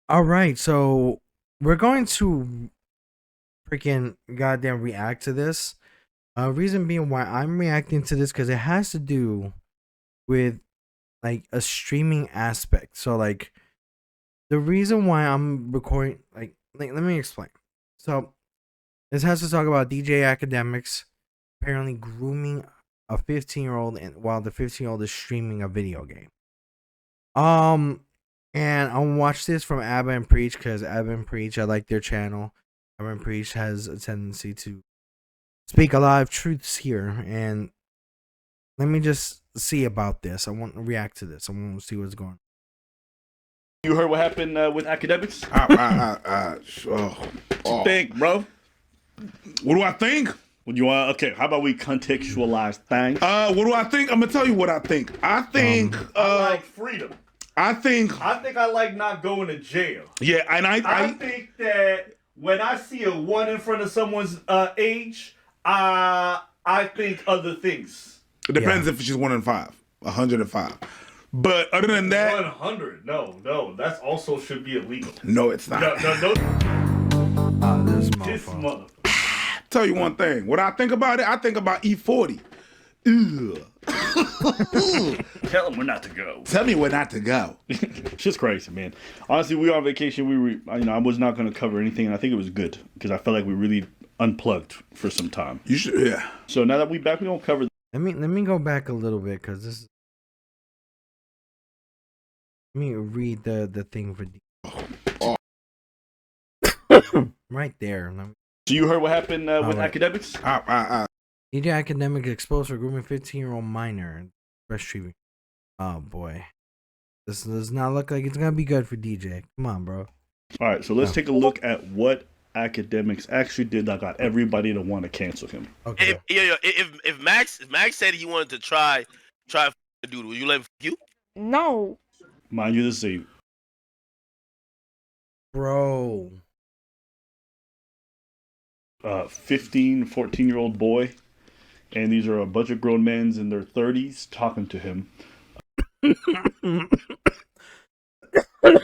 All right, so we're going to freaking goddamn react to this. Reason being why I'm reacting to this because it has to do with like a streaming aspect. So like the reason why I'm recording, like let me explain. So this has to talk about DJ Academics apparently grooming a 15-year-old, and while the 15-year-old is streaming a video game. Um, and I'll watch this from Abba and Preach because Abba and Preach, I like their channel. Abba and Preach has a tendency to speak a lot of truths here, and let me just see about this. I want to react to this. I want to see what's going on. You heard what happened with Akademiks? What What you think, bro? do I think? What you want? Okay, how about we contextualize things? What do I think? I'm gonna tell you what I think. I think. I like freedom. I think. I like not going to jail. Yeah, and I think that when I see a one in front of someone's age, I think other things. It depends if she's 1 in 5, 105. But other than that, 100. No, that also should be illegal. no, it's not. No. This This motherfucker. mother. Tell you one thing. What I think about it, I think about E40. Ugh. Tell him we're not to go. Tell me where not to go. Shit's crazy, man. Honestly, we were on vacation. I was not going to cover anything, and I think it was good because I felt like we really unplugged for some time. You should, yeah. So now that we back, we don't cover. Let me go back a little bit because this is. Let me read the thing for right there. So you heard what happened with right. Akademiks? DJ Academic exposed for grooming 15-year-old minor and breastfeeding. Oh boy, this does not look like it's gonna be good for DJ. Come on, bro. All right, so let's take a look at what Akademiks actually did that got everybody to want to cancel him. Okay. If Max said he wanted to try a dude, will you let him you? No. Mind you, this is Bro. a 15, 14-year-old boy, and these are a bunch of grown men in their 30s talking to him.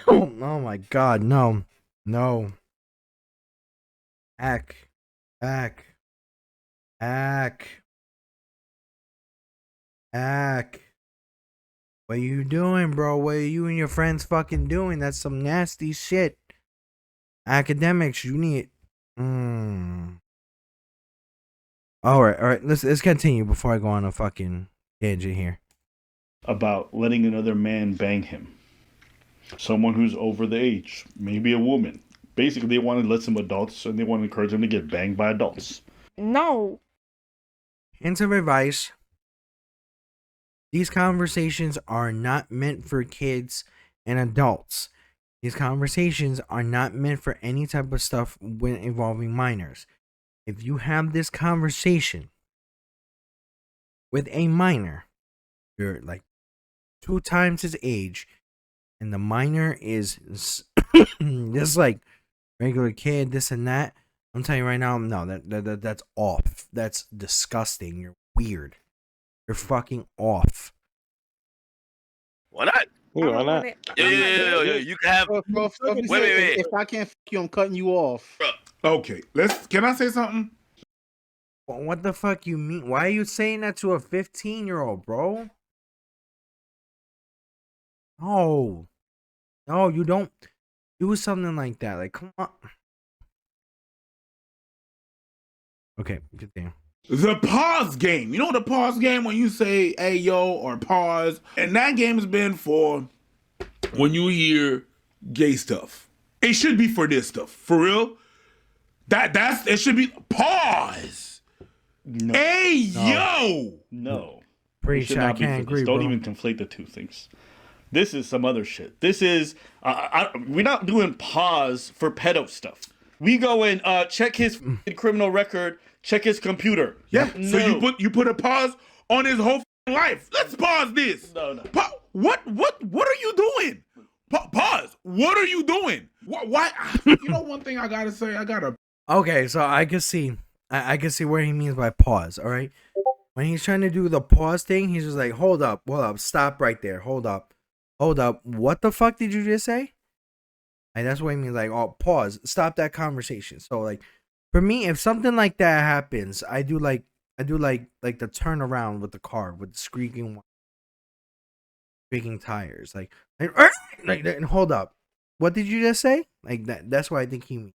Oh my god, no. Ack. What you doing, bro? What are you and your friends fucking doing? That's some nasty shit. Academics, you need. All right. Let's continue before I go on a fucking tangent here. About letting another man bang him. Someone who's over the age, maybe a woman. Basically, they want to let some adults, and they want to encourage them to get banged by adults. No. Hints of advice. These conversations are not meant for kids and adults. These conversations are not meant for any type of stuff when involving minors. If you have this conversation with a minor, you're like 2 times his age, and the minor is just like regular kid, this and that. I'm telling you right now, no, that's off. That's disgusting. You're weird. You're fucking off. Why not? Yeah, why not? Yeah. You can have. Wait. Wait. If I can't fuck you, I'm cutting you off. Okay, can I say something? What the fuck you mean? Why are you saying that to a 15-year-old, bro? No, you don't do something like that. Like, come on. Okay, continue. The pause game. You know the pause game when you say "hey yo" or pause, and that game has been for when you hear gay stuff. It should be for this stuff, for real. It should be pause. No. Hey yo. No. Pretty It should sure I not be can't for this. agree, Don't bro. even conflate the two things. This is some other shit. This is we're not doing pause for pedo stuff. We go and check his criminal record, check his computer. Yeah. No. So you put a pause on his whole life. Let's pause this. No. What are you doing? Pause. What are you doing? Why? You know one thing I gotta say. Okay, so I can see, I can see where he means by pause. All right, when he's trying to do the pause thing, he's just like, hold up, stop right there, hold up. What the fuck did you just say? Like that's what I mean. Like, oh, pause, stop that conversation. So like, for me, if something like that happens, I do like the turnaround with the car with the squeaking tires. Like, and hold up, what did you just say? Like that. That's what I think he means.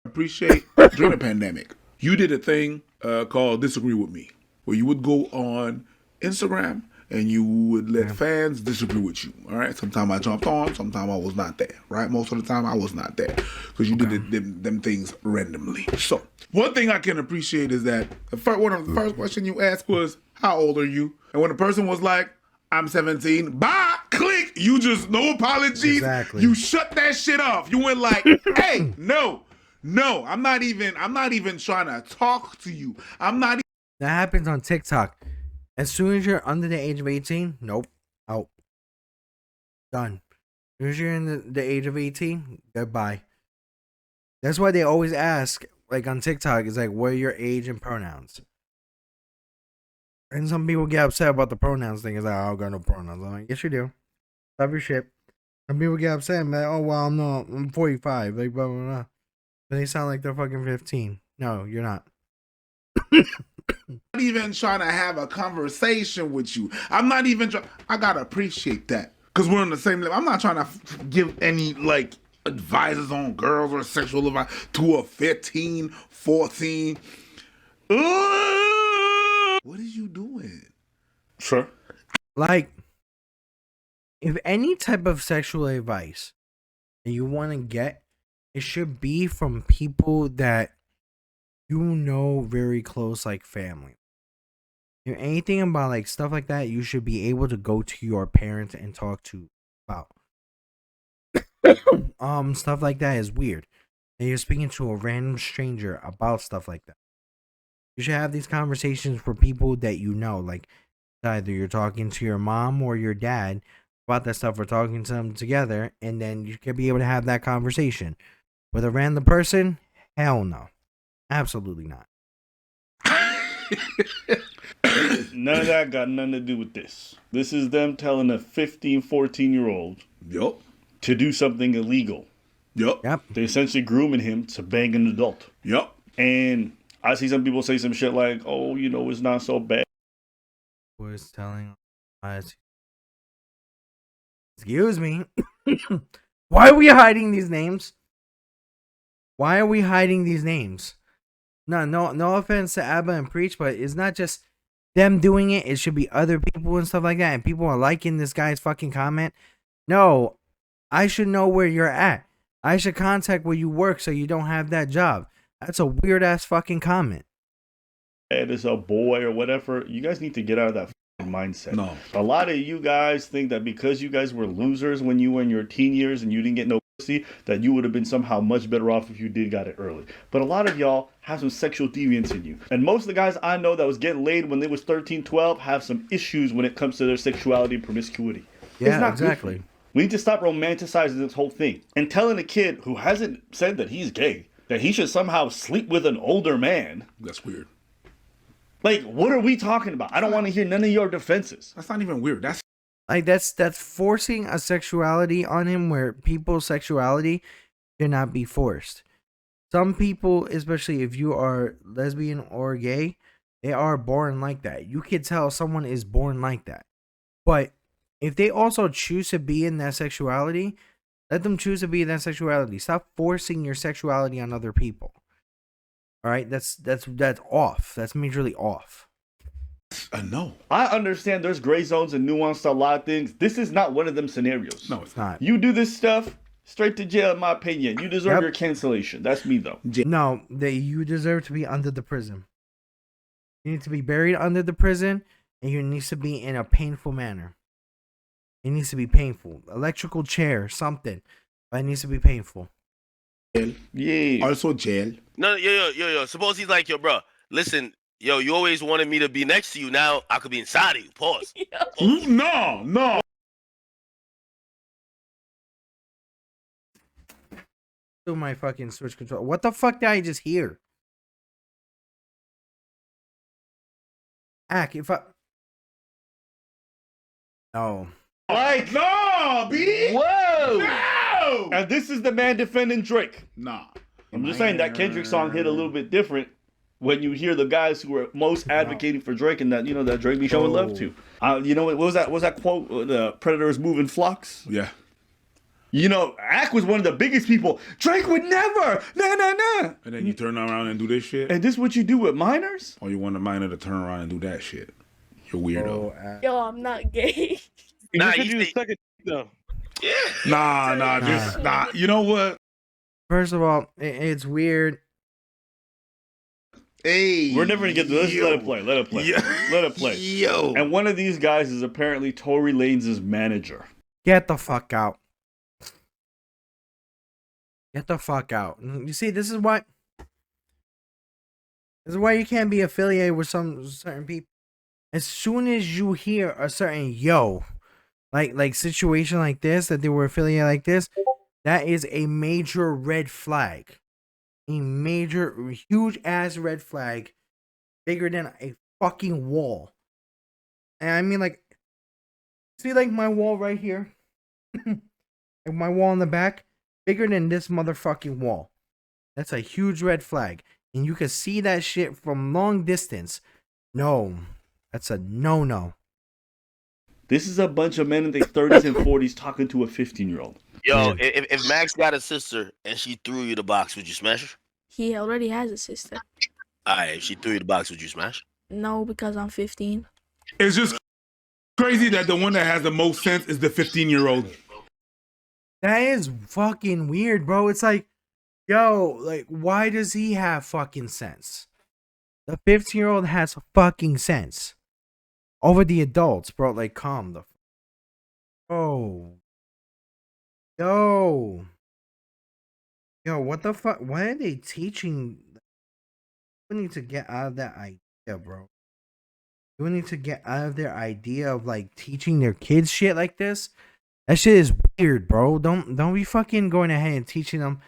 Appreciate during the pandemic, you did a thing called Disagree With Me, where you would go on Instagram and you would let fans disagree with you. All right. Sometimes I jumped on, sometimes I was not there. Right. Most of the time I was not there because you did them things randomly. So one thing I can appreciate is that one of the first question you asked was, "How old are you?" And when the person was like, "I'm 17," bye, click. You just no apologies. Exactly. You shut that shit off. You went like, "Hey, no, I'm not even trying to talk to you. I'm not." That happens on TikTok. As soon as you're under the age of 18, nope, out, done. As soon as you're in the age of 18, goodbye. That's why they always ask, like on TikTok, it's like, what are your age and pronouns? And some people get upset about the pronouns thing. It's like, I don't got no pronouns. I'm like, yes, you do. Stop your shit. Some people get upset and be like, oh, well, I'm 45. Like, blah, blah, blah. But they sound like they're fucking 15. No, you're not. Not even trying to have a conversation with you. I'm not even trying. I gotta appreciate that because we're on the same level. I'm not trying to give any like advices on girls or sexual advice to a 15, 14. What is you doing? Sure. Like, if any type of sexual advice that you want to get, it should be from people that you know very close, like family. If anything about like stuff like that, you should be able to go to your parents and talk to about. Stuff like that is weird. And you're speaking to a random stranger about stuff like that. You should have these conversations for people that you know, like either you're talking to your mom or your dad about that stuff, or talking to them together, and then you can be able to have that conversation. With a random person, hell no. Absolutely not. None of that got nothing to do with this. This is them telling a 15, 14-year-old Yup. to do something illegal. Yup. Yep. They're essentially grooming him to bang an adult. Yup. And I see some people say some shit like, oh, you know, it's not so bad. Was telling us, excuse me. Why are we hiding these names? Why are we hiding these names? No offense to Abba and Preach, but it's not just them doing it. It should be other people and stuff like that. And people are liking this guy's fucking comment. No, I should know where you're at. I should contact where you work so you don't have that job. That's a weird ass fucking comment. It's a boy or whatever. You guys need to get out of that mindset. No. A lot of you guys think that because you guys were losers when you were in your teen years and you didn't get no pussy, that you would have been somehow much better off if you did got it early. But a lot of y'all have some sexual deviance in you. And most of the guys I know that was getting laid when they was 13, 12 have some issues when it comes to their sexuality and promiscuity. It's Yeah, not good for exactly. you. We need to stop romanticizing this whole thing and telling a kid who hasn't said that he's gay that he should somehow sleep with an older man. That's weird. Like, what are we talking about? I don't want to hear none of your defenses. That's not even weird. That's Like that's forcing a sexuality on him where people's sexuality cannot be forced. Some people, especially if you are lesbian or gay, they are born like that. You can tell someone is born like that. But if they also choose to be in that sexuality, let them choose to be in that sexuality. Stop forcing your sexuality on other people. All right, that's off. That's majorly off. a no. I understand there's gray zones and nuance to a lot of things. This is not one of them scenarios. No, it's not. Not. You do this stuff, straight to jail, in my opinion. You deserve Yep. your cancellation. That's me, though. No, that you deserve to be under the prison. You need to be buried under the prison, and you need to be in a painful manner. It needs to be painful. Electrical chair, something. But it needs to be painful. Jail. Yeah. Also jail. No, yo. Suppose he's like, yo, bro, listen, yo, you always wanted me to be next to you. Now I could be inside of you. Pause. No. To my fucking switch control. What the fuck did I just hear? Ack, if I... Oh. Like, No, B. whoa! No. And this is the man defending Drake. Nah. I'm just saying that Kendrick song hit a little bit different when you hear the guys who are most advocating for Drake and that that Drake be showing love to. You know what was that? Was that quote? The predators move in flocks. Yeah. Ack was one of the biggest people. Drake would never. Nah. And then you turn around and do this shit. And this is what you do with minors? Or you want a minor to turn around and do that shit. You're weirdo. Yo, I'm not gay. Nah, you you said you think- suck it though. Yeah. Nah. You know what? First of all, it's weird. Hey, We're never gonna get to this. Let it play. Let it play. Yo. And one of these guys is apparently Tory Lanez' manager. Get the fuck out. Get the fuck out. You see, this is why you can't be affiliated with some certain people. As soon as you hear a certain like situation like this, that they were affiliated like this, that is a major red flag. A major, huge ass red flag, bigger than a fucking wall. And I mean, like, see, like my wall right here, like my wall in the back, bigger than this motherfucking wall. That's a huge red flag, and you can see that shit from long distance. No, that's a no. This is a bunch of men in their 30s and 40s talking to a 15-year-old. Yo, if Max got a sister and she threw you the box, would you smash her? He already has a sister. Alright, if she threw you the box, would you smash? No, because I'm 15. It's just crazy that the one that has the most sense is the 15-year-old. That is fucking weird, bro. It's like, yo, like, why does he have fucking sense? The 15-year-old has fucking sense over the adults, bro. Like, calm the. Yo, what the fuck? Why are they teaching? We need to get out of that idea, bro. We need to get out of their idea of like teaching their kids shit like this. That shit is weird, bro. Don't be fucking going ahead and teaching them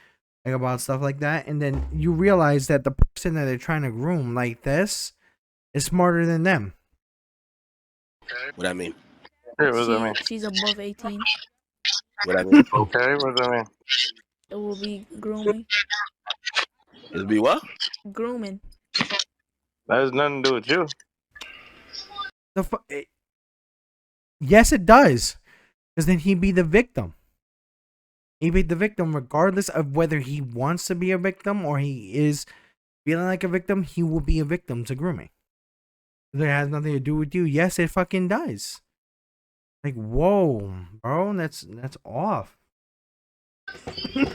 like about stuff like that, and then you realize that the person that they're trying to groom like this is smarter than them. What I mean? Hey, what does that mean? She's above 18. What I mean? Okay, what does that mean? It will be grooming. It'll be what? Grooming. That has nothing to do with you. Yes, it does. Because then he'd be the victim. He'd be the victim regardless of whether he wants to be a victim or he is feeling like a victim. He will be a victim to grooming. That has nothing to do with you. Yes, it fucking does. Like, whoa, bro, that's off.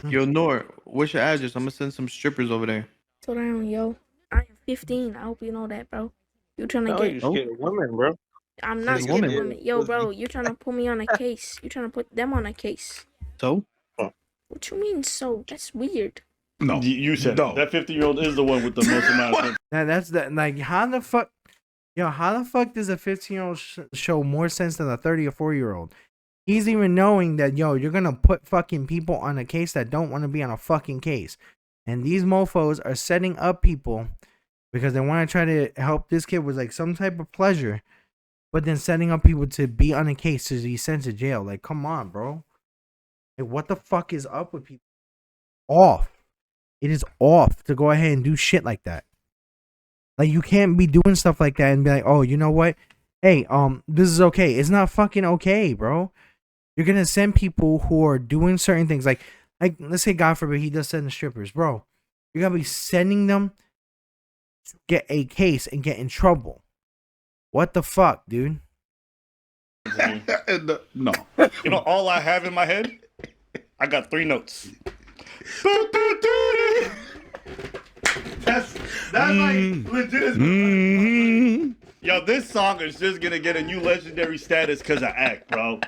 Yo, Nor, what's your address? I'm gonna send some strippers over there. So down, yo. I am 15. I hope you know that, bro. You trying to No, get... you're scared of women, bro. I'm not There's scared of women. women. Yo, bro, you trying to put me on a case. You trying to put them on a case. So? What you mean, so? That's weird. No. You said No. it. That 50-year-old is the one with the most amount of sense. That's the, like, how the fuck does a 15-year-old show more sense than a 30 or 40-year-old? He's even knowing that, yo, you're gonna put fucking people on a case that don't want to be on a fucking case. And these mofos are setting up people because they want to try to help this kid with like some type of pleasure, but then setting up people to be on a case to be sent to jail. Like, come on, bro. Like, what the fuck is up with people? Off. It is off to go ahead and do shit like that. Like, you can't be doing stuff like that and be like, oh, you know what? Hey, this is okay. It's not fucking okay, bro. You're gonna send people who are doing certain things, like let's say, God forbid, he does send the strippers, bro. You're gonna be sending them to get a case and get in trouble. What the fuck, dude? No. You know, all I have in my head, I got 3 notes. That's like legit. Yo, this song is just gonna get a new legendary status because of Act, bro.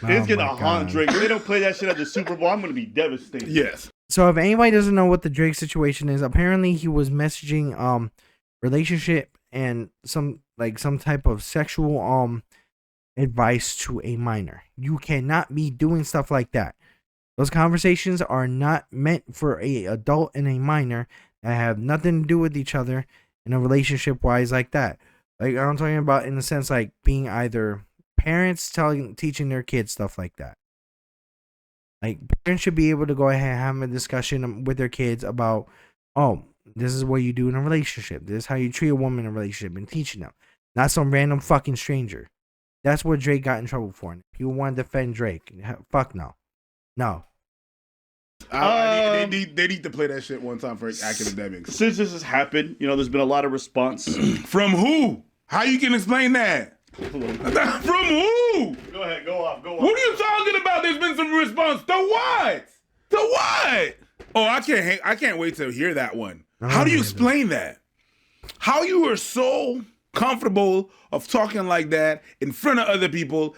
It's gonna haunt Drake. If they don't play that shit at the Super Bowl, I'm gonna be devastated. Yes. So if anybody doesn't know what the Drake situation is, apparently he was messaging relationship and some type of sexual advice to a minor. You cannot be doing stuff like that. Those conversations are not meant for a adult and a minor that have nothing to do with each other in a relationship wise like that. Like, I'm talking about in the sense like being either parents teaching their kids stuff like that. Like, parents should be able to go ahead and have a discussion with their kids about, oh, this is what you do in a relationship. This is how you treat a woman in a relationship, and teaching them. Not some random fucking stranger. That's what Drake got in trouble for. And people want to defend Drake. Fuck no. No. They need to play that shit one time for academics. Since this has happened, there's been a lot of response. From who? How you can explain that? From who? Go ahead, go off. What are you talking about? There's been some response. To what? To what? Oh, I can't wait to hear that one. How do you explain that? How you are so comfortable of talking like that in front of other people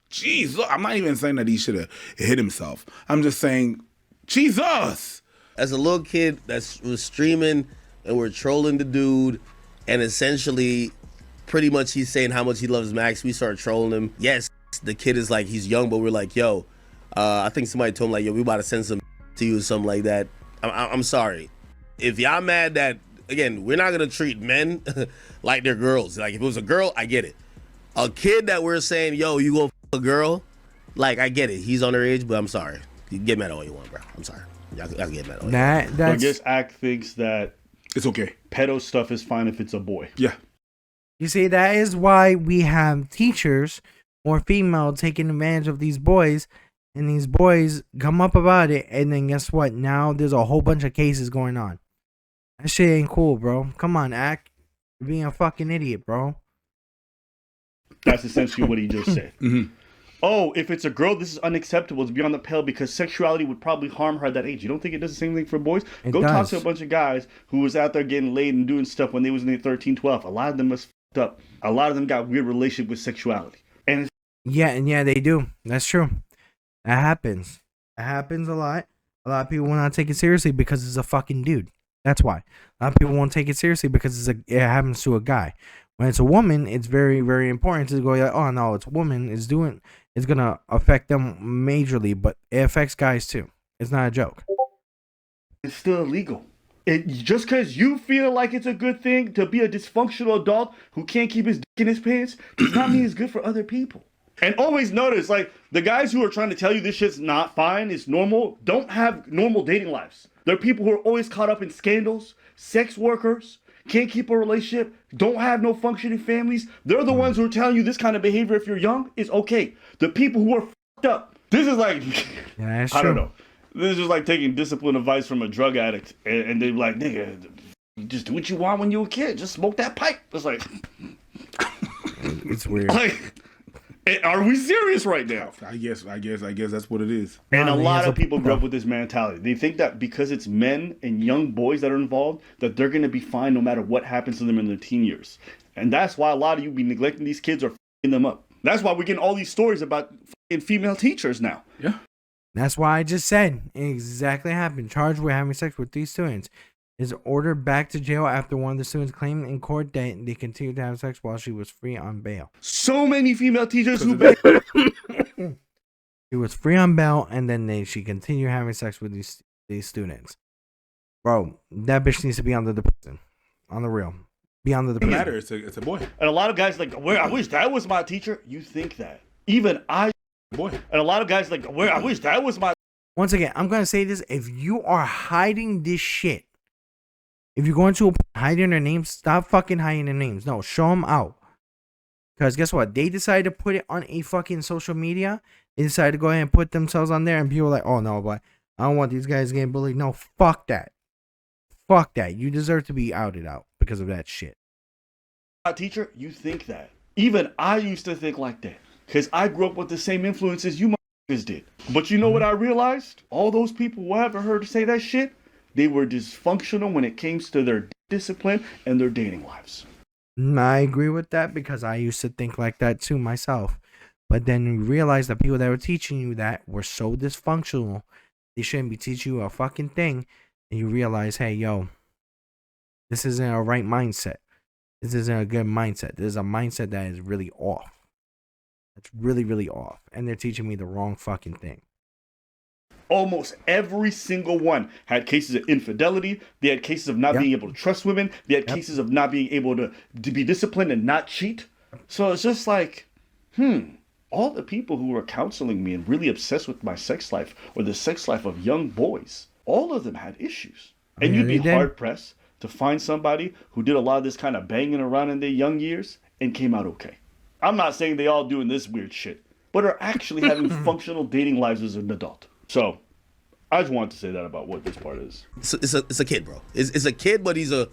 jeez, look, I'm not even saying that he should have hit himself. I'm just saying, Jesus. As a little kid that was streaming and we're trolling the dude, and essentially pretty much he's saying how much he loves Max. We start trolling him. Yes, the kid is like, he's young, but we're like, yo, I think somebody told him like, yo, we about to send some to you or something like that. I'm sorry. If y'all mad that, again, we're not gonna treat men like they're girls. Like if it was a girl, I get it. A kid that we're saying, yo, you gonna f a girl, like I get it. He's underage, but I'm sorry. You can get mad all you want, bro. I'm sorry. Y'all can get mad all you want. I guess Act thinks that it's okay. Pedo stuff is fine if it's a boy. Yeah. You see, that is why we have teachers or female taking advantage of these boys, and these boys come up about it, and then guess what? Now there's a whole bunch of cases going on. That shit ain't cool, bro. Come on, Act. You're being a fucking idiot, bro. That's essentially what he just said. Mm-hmm. Oh, if it's a girl, this is unacceptable. It's beyond the pale because sexuality would probably harm her at that age. You don't think it does the same thing for boys? Go talk to a bunch of guys who was out there getting laid and doing stuff when they was in their 13, 12. A lot of them was fucked up. A lot of them got weird relationship with sexuality. And yeah, they do. That's true. That happens. It happens a lot. A lot of people will not take it seriously because it's a fucking dude. That's why. A lot of people won't take it seriously because it happens to a guy. When it's a woman, it's very, very important to go like, oh no, it's a woman. It's gonna affect them majorly, but it affects guys too. It's not a joke. It's still illegal. Just because you feel like it's a good thing to be a dysfunctional adult who can't keep his dick in his pants does not mean it's good for other people. And always notice, like, the guys who are trying to tell you this shit's not fine, it's normal, don't have normal dating lives. There are people who are always caught up in scandals, sex workers, can't keep a relationship, don't have no functioning families. They're the ones who are telling you this kind of behavior if you're young is okay. The people who are fucked up. This is like, yeah, I don't know. This is just like taking discipline advice from a drug addict. And they're like, nigga, just do what you want when you were a kid. Just smoke that pipe. It's like, it's weird. Like, are we serious right now? I guess that's what it is. And a lot of people grew up with this mentality. They think that because it's men and young boys that are involved, that they're going to be fine no matter what happens to them in their teen years. And that's why a lot of you be neglecting these kids or f***ing them up. That's why we're getting all these stories about f***ing female teachers now. Yeah. That's why I just said it exactly happened. Charged with having sex with 3 students. Is ordered back to jail after one of the students claimed in court that they continued to have sex while she was free on bail. So many female teachers who she was free on bail, and then she continued having sex with these students. Bro, that bitch needs to be under the prison. On the real. Be under the prison. Matter. It's a boy. And a lot of guys like, I wish that was my teacher. You think that. Even I. Boy. And a lot of guys like, I wish that was my. Once again, I'm going to say this. If you are hiding this shit, if you're going to hiding their names, stop fucking hiding their names. No, show them out. Because guess what? They decided to put it on a fucking social media. They decided to go ahead and put themselves on there. And people are like, oh no, but I don't want these guys getting bullied. No, fuck that. Fuck that. You deserve to be outed out because of that shit. Teacher, you think that. Even I used to think like that. Because I grew up with the same influences you motherfuckers did. But you know what I realized? All those people who I ever heard say that shit, they were dysfunctional when it came to their discipline and their dating lives. I agree with that because I used to think like that too myself. But then you realize the people that were teaching you that were so dysfunctional, they shouldn't be teaching you a fucking thing. And you realize, hey, yo, this isn't a right mindset. This isn't a good mindset. This is a mindset that is really off. It's really, really off. And they're teaching me the wrong fucking thing. Almost every single one had cases of infidelity. They had cases of not being able to trust women. They had cases of not being able to be disciplined and not cheat. So it's just like, all the people who were counseling me and really obsessed with my sex life or the sex life of young boys, all of them had issues. And Yeah, you'd be they did. hard pressed to find somebody who did a lot of this kind of banging around in their young years and came out okay. I'm not saying they all doing this weird shit, but are actually having functional dating lives as an adult. So I just wanted to say that about what this part is. It's a kid, bro. It's a kid, but he's a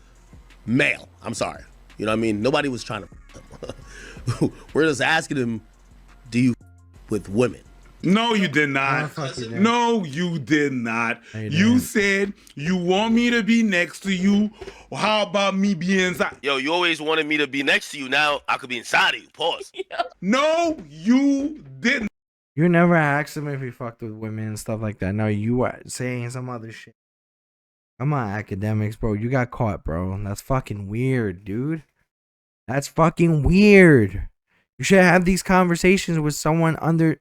male. I'm sorry. You know what I mean? Nobody was trying to. We're just asking him, do you with women? No, you did not. No, you did not. You said you want me to be next to you. How about me being inside? Yo, you always wanted me to be next to you. Now I could be inside of you. Pause. No, you didn't. You never asked him if he fucked with women and stuff like that. No, you were saying some other shit. Come on, academics, bro. You got caught, bro. That's fucking weird, dude. That's fucking weird. You should have these conversations with someone under,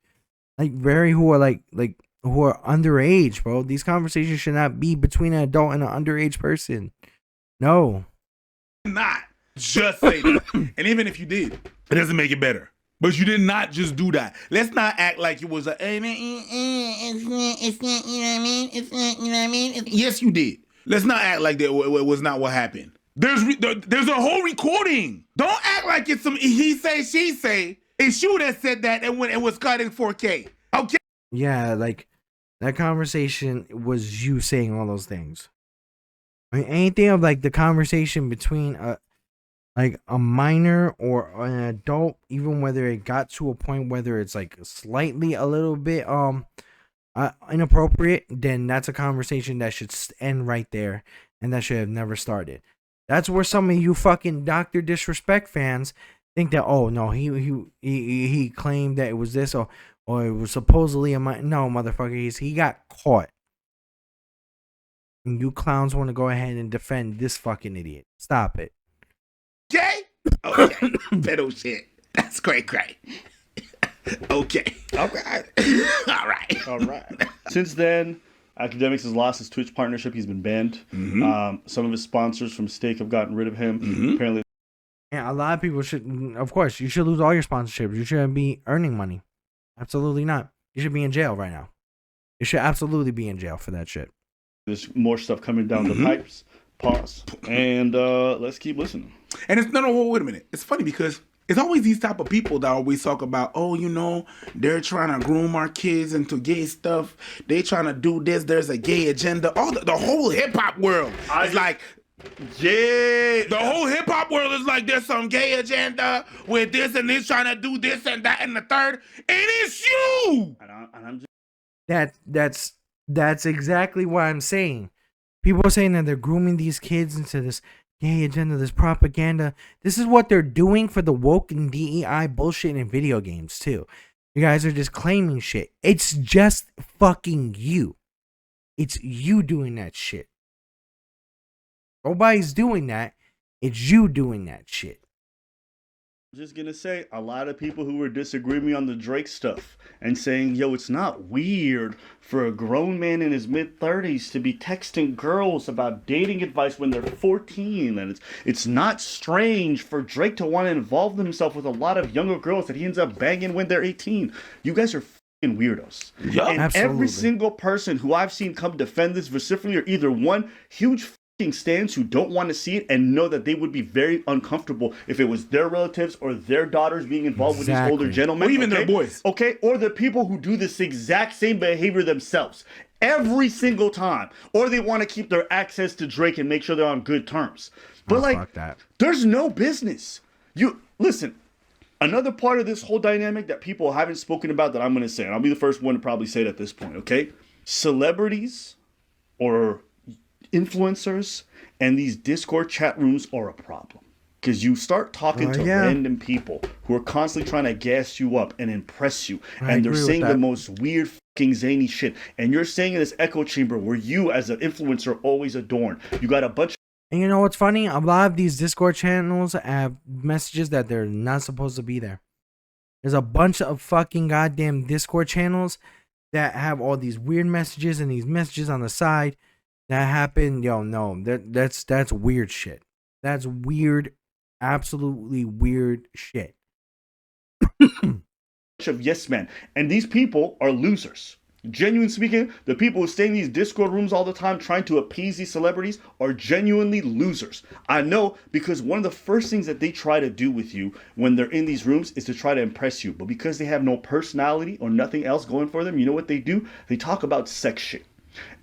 like, who are underage, bro. These conversations should not be between an adult and an underage person. No. Not just say that. And even if you did, it doesn't make it better. But you did not just do that. Let's not act like it was a, hey, man, it's not, you know what I mean? It's not, you know what I mean? Yes, you did. Let's not act like that was not what happened. There's a whole recording. Don't act like it's some he say, she say. It's you that said that and when it was cut in 4K. Okay? Yeah, like, that conversation was you saying all those things. I mean, anything of, like, the conversation between a minor or an adult, even whether it got to a point whether it's, like, slightly a little bit inappropriate, then that's a conversation that should end right there, and that should have never started. That's where some of you fucking Dr. Disrespect fans think that, oh no, he claimed that it was this or it was supposedly a minor. No, motherfucker, he got caught. And you clowns want to go ahead and defend this fucking idiot. Stop it. Okay? Okay. Pedo shit. That's great. Okay. All right. All right. Since then, Akademiks has lost his Twitch partnership. He's been banned. Some of his sponsors from Stake have gotten rid of him. Apparently, Yeah, a lot of people should, of course, you should lose all your sponsorships. You shouldn't be earning money. Absolutely not. You should be in jail right now. You should absolutely be in jail for that shit. there's more stuff coming down the pipes. Pause. And let's keep listening. And it's no, wait a minute. It's funny because it's always these type of people that always talk about, oh, you know, they're trying to groom our kids into gay stuff. They trying to do this. There's a gay agenda. All the whole hip hop world is like, yeah, the whole hip hop world is like there's some gay agenda with this and this trying to do this and that and the third. And it's you. And I'm just... That's exactly what I'm saying. People are saying that they're grooming these kids into this gay agenda, this propaganda. This is what they're doing for the woke and DEI bullshit in video games too. You guys are just claiming shit. It's just fucking you. It's you doing that shit. Nobody's doing that. It's you doing that shit. I'm just gonna say, a lot of people who were disagreeing with me on the Drake stuff and saying, yo, it's not weird for a grown man in his mid-30s to be texting girls about dating advice when they're 14, and it's not strange for Drake to want to involve himself with a lot of younger girls that he ends up banging when they're 18. You guys are fucking weirdos. Yeah, and absolutely. Every single person who I've seen come defend this vociferously are either one, huge stands who don't want to see it and know that they would be very uncomfortable if it was their relatives or their daughters being involved with these older gentlemen. Or even their boys. Okay, or the people who do this exact same behavior themselves every single time. Or they want to keep their access to Drake and make sure they're on good terms. But Fuck that. there's no business. You listen, another part of this whole dynamic that people haven't spoken about that I'm going to say, and I'll be the first one to probably say it at this point, okay? Celebrities or influencers and these Discord chat rooms are a problem, because you start talking to random people who are constantly trying to gas you up and impress you, and they're saying the most weird fucking zany shit, and you're saying in this echo chamber where you as an influencer always adorn. You got a bunch. And you know what's funny? A lot of these Discord channels have messages that they're not supposed to be there. There's a bunch of fucking goddamn Discord channels that have all these weird messages and these messages on the side that happen. Yo, no, that's weird shit. That's weird, absolutely weird shit. of yes men. And these people are losers. Genuinely speaking, the people who stay in these Discord rooms all the time trying to appease these celebrities are genuinely losers. I know, because one of the first things that they try to do with you when they're in these rooms is to try to impress you. But because they have no personality or nothing else going for them, you know what they do? They talk about sex shit.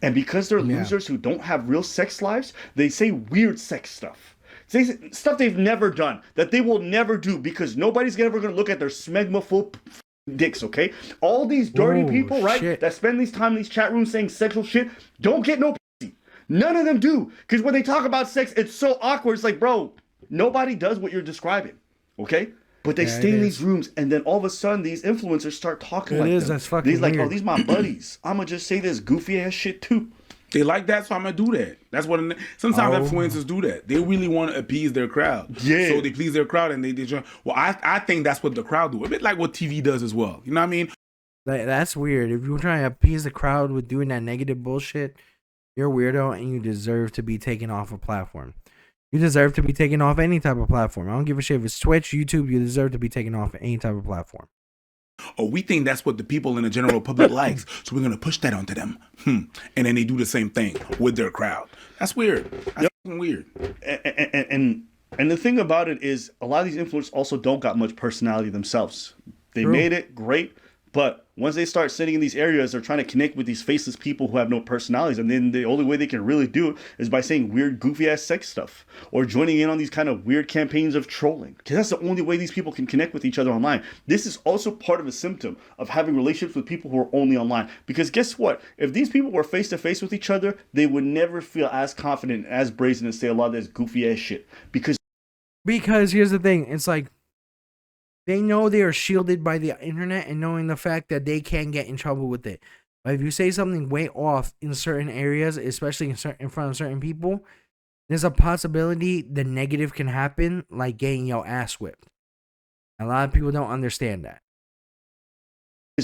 And because they're losers who don't have real sex lives, they say weird sex stuff. Say stuff they've never done, that they will never do, because nobody's ever going to look at their smegma full dicks, okay? All these dirty people, right, that spend these time in these chat rooms saying sexual shit, don't get no pussy. None of them do. Because when they talk about sex, it's so awkward. It's like, bro, nobody does what you're describing, okay? But they stay in these rooms, and then all of a sudden, these influencers start talking like them. That's fucking These like, weird. oh, these my buddies. I'ma just say this goofy ass shit too. They like that, so I'm gonna do that. That's what sometimes influencers do that. They really want to appease their crowd. Yeah. So they please their crowd and they join. Well, I think that's what the crowd do. A bit like what TV does as well. You know what I mean? That's weird. If you're trying to appease the crowd with doing that negative bullshit, you're a weirdo and you deserve to be taken off a platform. You deserve to be taken off any type of platform. I don't give a shit if it's Twitch, YouTube. You deserve to be taken off any type of platform. Oh, we think that's what the people in the general public likes, so we're gonna push that onto them. And then they do the same thing with their crowd. That's weird. That's weird. And the thing about it is, a lot of these influencers also don't got much personality themselves. They made it great, but once they start sitting in these areas, they're trying to connect with these faceless people who have no personalities, and then the only way they can really do it is by saying weird, goofy ass sex stuff or joining in on these kind of weird campaigns of trolling. Because that's the only way these people can connect with each other online. This is also part of a symptom of having relationships with people who are only online. Because guess what? If these people were face to face with each other, they would never feel as confident, as brazen, and say a lot of this goofy ass shit. Because here's the thing, it's like they know they are shielded by the internet and knowing the fact that they can get in trouble with it. But if you say something way off in certain areas, especially in front of certain people, there's a possibility the negative can happen, like getting your ass whipped. A lot of people don't understand that.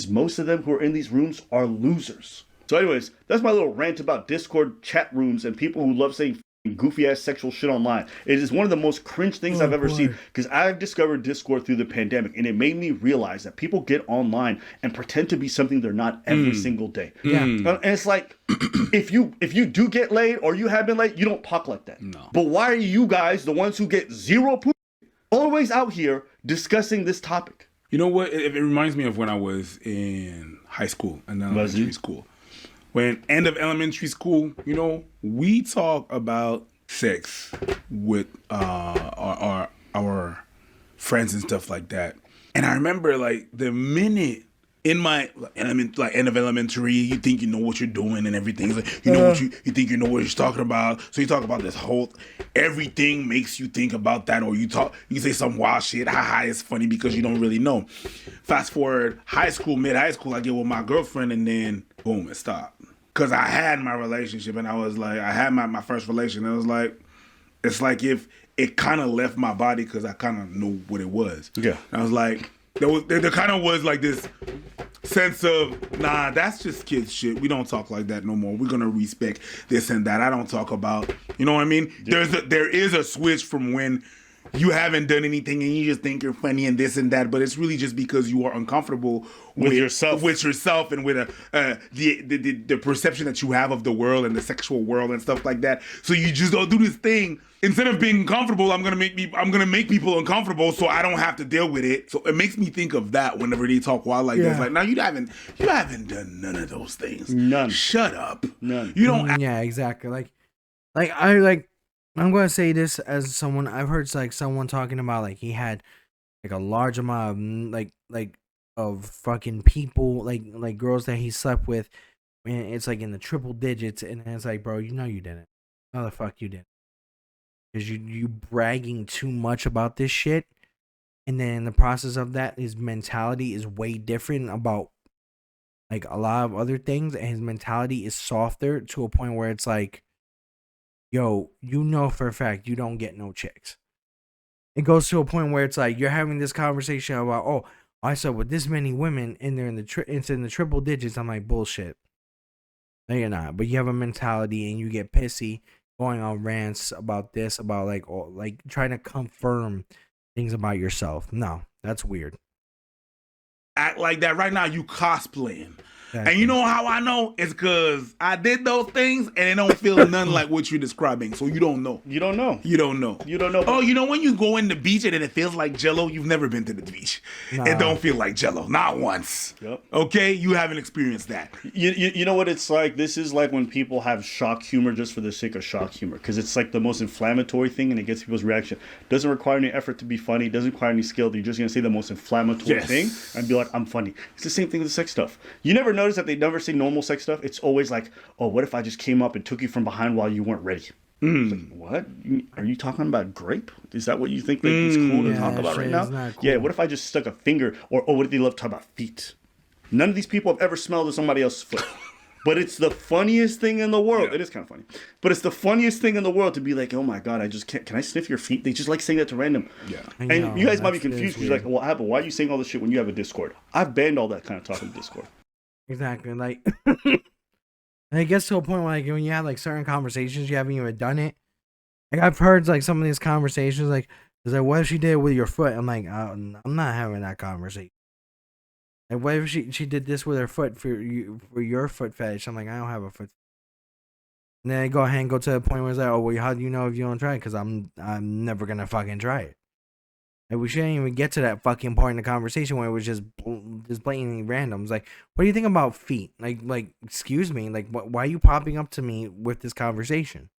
Most of them who are in these rooms are losers. So anyways, that's my little rant about Discord chat rooms and people who love saying goofy ass sexual shit online. It is one of the most cringe things I've ever seen, because I've discovered Discord through the pandemic, and it made me realize that people get online and pretend to be something they're not every single day. And it's like, if you do get laid or you have been laid, you don't talk like that. No. But why are you guys the ones who get zero poop always out here discussing this topic? You know what? It reminds me of when I was in high school and elementary school. When end of elementary school, you know, we talk about sex with our friends and stuff like that. And I remember, like, the minute in my end of elementary, you think you know what you're doing and everything. It's like, you know what you think you know what you're talking about. So you talk about this whole, everything makes you think about that, or you say some wild shit. Haha, it's funny because you don't really know. Fast forward high school, mid-high school, I get with my girlfriend, and then boom, it stopped. Because I had my relationship, and I was like, I had my first relation. And it was like, it's like if it kind of left my body because I kind of knew what it was. Yeah. And I was like, there kind of was like this sense of, nah, that's just kids shit. We don't talk like that no more. We're gonna respect this and that. I don't talk about, you know what I mean? Yeah. There is a switch from when you haven't done anything and you just think you're funny and this and that, but it's really just because you are uncomfortable with yourself and with the perception that you have of the world and the sexual world and stuff like that. So you just don't do this thing. Instead of being comfortable, I'm gonna make people uncomfortable so I don't have to deal with it. So it makes me think of that whenever they talk wild like this. Like, now you haven't done none of those things. None. Shut up. None. You don't. Yeah, exactly. I'm gonna say this as someone I've heard, like someone talking about, like he had like a large amount of of fucking people, like girls that he slept with, and it's like in the triple digits, and it's like, bro, you know you didn't. No, the fuck you didn't. Because you bragging too much about this shit, and then in the process of that, his mentality is way different about like a lot of other things, and his mentality is softer to a point where it's like, yo, you know for a fact you don't get no chicks. It goes to a point where it's like you're having this conversation about, oh, I slept with this many women and they're in it's in the triple digits. I'm like, bullshit. No, you're not. But you have a mentality and you get pissy, going on rants about this, about like trying to confirm things about yourself. No, that's weird. act like that. Right now, you cosplaying. And you know how I know? It's because I did those things and it don't feel nothing like what you're describing. So you don't know. You don't know. You don't know. You don't know. Oh, you know when you go in the beach and it feels like Jello? You've never been to the beach. Nah. It don't feel like Jello. Not once. Yep. Okay? You haven't experienced that. You know what it's like? This is like when people have shock humor just for the sake of shock humor. Because it's like the most inflammatory thing and it gets people's reaction. Doesn't require any effort to be funny. Doesn't require any skill. You're just going to say the most inflammatory thing and be like, I'm funny. It's the same thing with the sex stuff. You never notice that they never say normal sex stuff. It's always like, oh, what if I just came up and took you from behind while you weren't ready? It's like, what? Are you talking about grape? Is that what you think like, is cool to talk about right now? Cool. Yeah, what if I just stuck a finger? Or what if they love to talk about feet? None of these people have ever smelled somebody else's foot. But it's the funniest thing in the world. Yeah. It is kind of funny. But it's the funniest thing in the world to be like, oh my God, I just can't. Can I sniff your feet? They just like saying that to random. Yeah. And you guys might be confused. You're like, well, Apple, why are you saying all this shit when you have a Discord? I've banned all that kind of talk in Discord. Exactly. Like, and it gets to a point where, like, when you have like certain conversations, you haven't even done it. Like, I've heard like some of these conversations, like, it's like, what if she did it with your foot? I'm like, I'm not having that conversation. Like, what if she did this with her foot for your foot fetish? I'm like, I don't have a foot. And then I go ahead and go to the point where it's like, oh, well, how do you know if you don't try it? Because I'm never gonna fucking try it. Like, we shouldn't even get to that fucking part in the conversation where it was just blatantly random. It's like, what do you think about feet? Like, excuse me, like, why are you popping up to me with this conversation?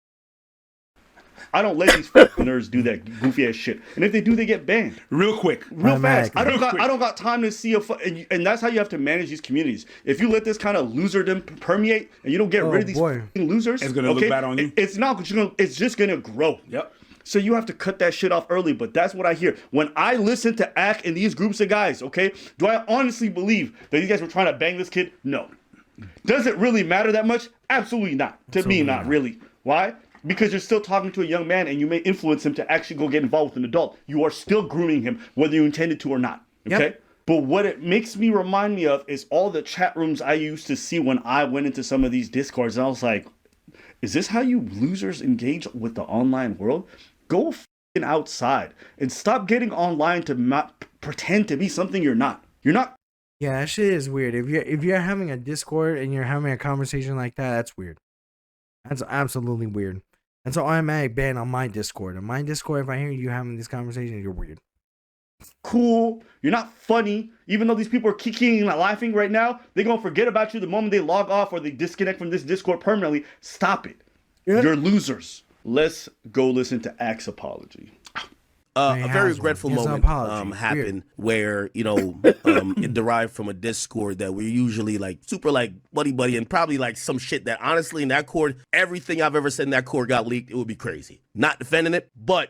I don't let these fucking nerds do that goofy ass shit. And if they do, they get banned real quick, real fast. I don't got time to see and that's how you have to manage these communities. If you let this kind of loserdom permeate and you don't get rid of these losers, it's gonna look bad on you. It's not. It's just gonna grow. Yep. So you have to cut that shit off early. But that's what I hear when I listen to Ak and these groups of guys. Okay, do I honestly believe that these guys were trying to bang this kid? No. Does it really matter that much? Absolutely not. To me, not really. Why? Because you're still talking to a young man and you may influence him to actually go get involved with an adult. You are still grooming him, whether you intended to or not. Okay? Yep. But what it makes me remind me of is all the chat rooms I used to see when I went into some of these Discords. And I was like, is this how you losers engage with the online world? Go f***ing outside and stop getting online to pretend to be something you're not. You're not. Yeah, that shit is weird. If you're having a Discord and you're having a conversation like that, that's weird. That's absolutely weird. That's an automatic ban on my Discord. On my Discord, if I hear you having these conversations, you're weird. Cool. You're not funny. Even though these people are kicking and laughing right now, they're going to forget about you the moment they log off or they disconnect from this Discord permanently. Stop it. Yeah. You're losers. Let's go listen to Ak's apology. A very regretful moment happened where, you know, it derived from a Discord that we're usually like super like buddy and probably like some shit that honestly in that cord, everything I've ever said in that cord got leaked. It would be crazy. Not defending it, but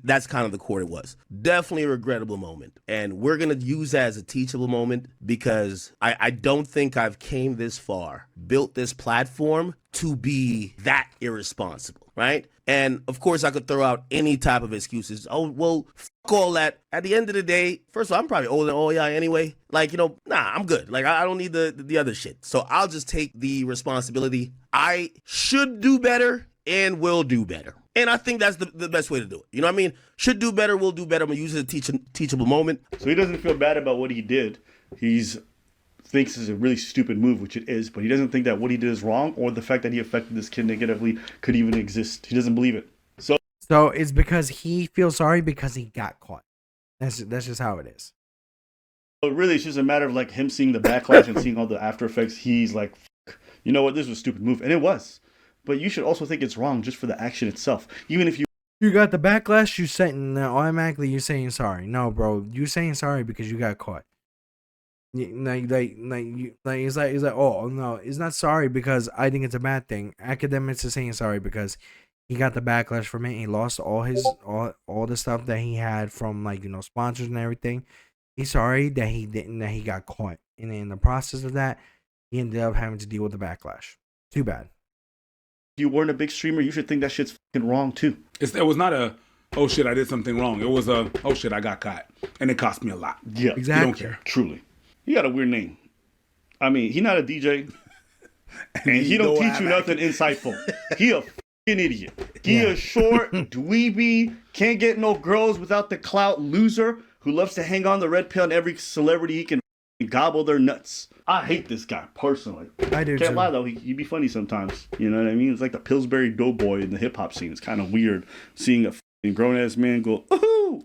that's kind of the cord it was. Definitely a regrettable moment. And we're going to use that as a teachable moment because I don't think I've came this far, built this platform to be that irresponsible, right? And of course, I could throw out any type of excuses. Oh, well, fuck all that. At the end of the day, first of all, I'm probably older than all y'all anyway. Like, you know, nah, I'm good. Like, I don't need the other shit. So I'll just take the responsibility. I should do better and will do better. And I think that's the best way to do it. You know what I mean? Should do better, will do better. I'm going to use it as a teachable moment. So he doesn't feel bad about what he did. He's thinks is a really stupid move, which it is, but he doesn't think that what he did is wrong or the fact that he affected this kid negatively could even exist. He doesn't believe it. So it's because he feels sorry because he got caught. That's just how it is. But really, it's just a matter of like him seeing the backlash and seeing all the after effects. He's like, you know what, this was a stupid move. And it was. But you should also think it's wrong just for the action itself. Even if you got the backlash, you saying automatically you're saying sorry. No, bro, you're saying sorry because you got caught. It's like oh no, it's not sorry because I think it's a bad thing. Akademiks is saying sorry because he got the backlash from it. He lost all the stuff that he had from like, you know, sponsors and everything. He's sorry that he got caught, and in the process of that, he ended up having to deal with the backlash. Too bad. If you weren't a big streamer, you should think that shit's fucking wrong too. It was not a oh shit I did something wrong. It was a oh shit I got caught and it cost me a lot. Yeah, exactly. You don't care. Truly. He got a weird name. I mean, he not a DJ, and he don't teach you nothing insightful. He a fucking idiot. He a short, dweeby, can't get no girls without the clout loser who loves to hang on the red pill on every celebrity he can gobble their nuts. I hate this guy personally. I do Can't too. lie though, he'd be funny sometimes. You know what I mean? It's like the Pillsbury Doughboy in the hip hop scene. It's kind of weird seeing a grown ass man go, "Ooh,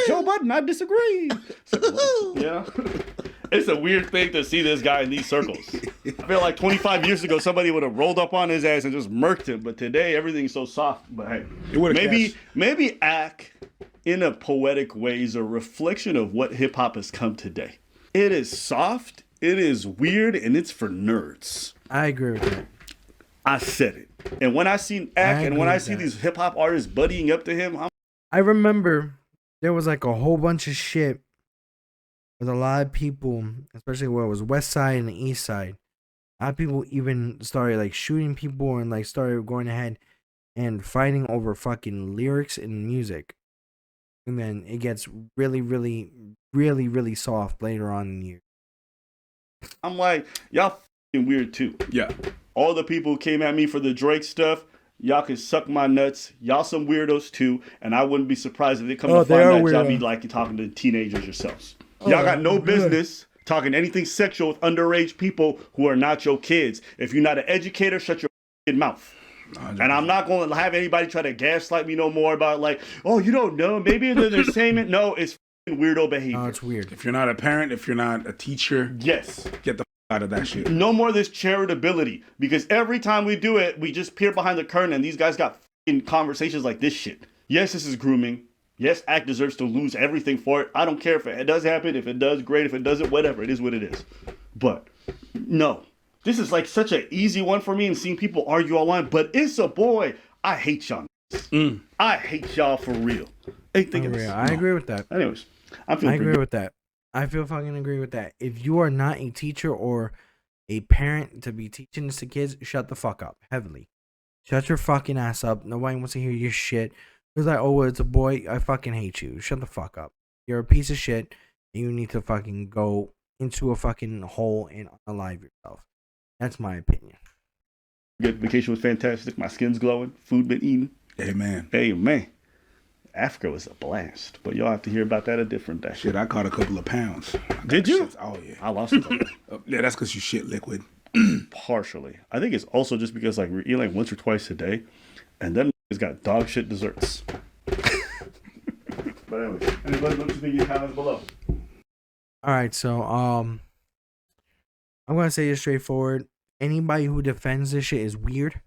Joe Budden, I disagree." So, yeah, it's a weird thing to see this guy in these circles. I feel like 25 years ago somebody would have rolled up on his ass and just murked him, but today everything's so soft. But hey, maybe act in a poetic way is a reflection of what hip hop has come today. It is soft, it is weird, and it's for nerds. I agree with that. I said it. And when I see Act and when I see these hip hop artists buddying up to him, I remember there was like a whole bunch of shit with a lot of people, especially where it was West Side and the East Side. A lot of people even started like shooting people and like started going ahead and fighting over fucking lyrics and music. And then it gets really, really, really, really soft later on in the year. I'm like, y'all fucking weird too. Yeah. All the people who came at me for the Drake stuff, y'all can suck my nuts. Y'all some weirdos too, and I wouldn't be surprised if they come to find that y'all be like talking to teenagers yourselves. Y'all got no business talking anything sexual with underage people who are not your kids. If you're not an educator, shut your fucking mouth. 100%. And I'm not going to have anybody try to gaslight me no more about like, oh, you don't know, maybe they're saying it. No, it's fucking weirdo behavior. Oh, it's weird. If you're not a parent, if you're not a teacher, yes, get the out of that shit. No more of this charitability, because every time we do it, we just peer behind the curtain and these guys got fucking conversations like this shit. Yes, this is grooming. Yes, Act deserves to lose everything for it. I don't care if it does happen. If it does, great. If it doesn't, whatever. It is what it is. But no, this is like such an easy one for me and seeing people argue online. But it's a boy. I hate y'all. I hate y'all for real. I agree with that. Anyways, I agree with that. I feel fucking agree with that. If you are not a teacher or a parent to be teaching this to kids, shut the fuck up. Heavily. Shut your fucking ass up. Nobody wants to hear your shit. It's like, oh, it's a boy. I fucking hate you. Shut the fuck up. You're a piece of shit. And you need to fucking go into a fucking hole and unalive yourself. That's my opinion. Good vacation was fantastic. My skin's glowing. Food been eaten. Amen. Amen. Africa was a blast, but y'all have to hear about that a different day. Shit, I caught a couple of pounds. Did you? Oh yeah, I lost a couple. Yeah, that's because you shit liquid. Partially, I think it's also just because like we're eating like once or twice a day, and them niggas got dog shit desserts. But anyway, anybody look to the comments below. All right, so I'm gonna say it straightforward. Anybody who defends this shit is weird.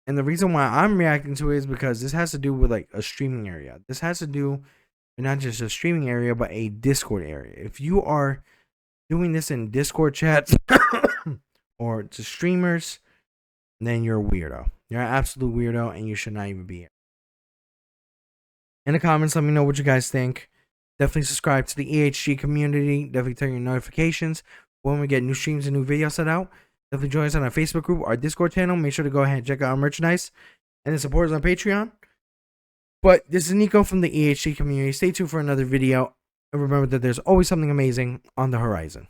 And the reason why I'm reacting to it is because this has to do with like a streaming area. This has to do with not just a streaming area, but a Discord area. If you are doing this in Discord chats or to streamers, then you're a weirdo. You're an absolute weirdo and you should not even be here. In the comments, let me know what you guys think. Definitely subscribe to the EHG community. Definitely turn your notifications when we get new streams and new videos set out. Definitely join us on our Facebook group, our Discord channel. Make sure to go ahead and check out our merchandise and then support us on Patreon. But this is Nico from the EHG community. Stay tuned for another video. And remember that there's always something amazing on the horizon.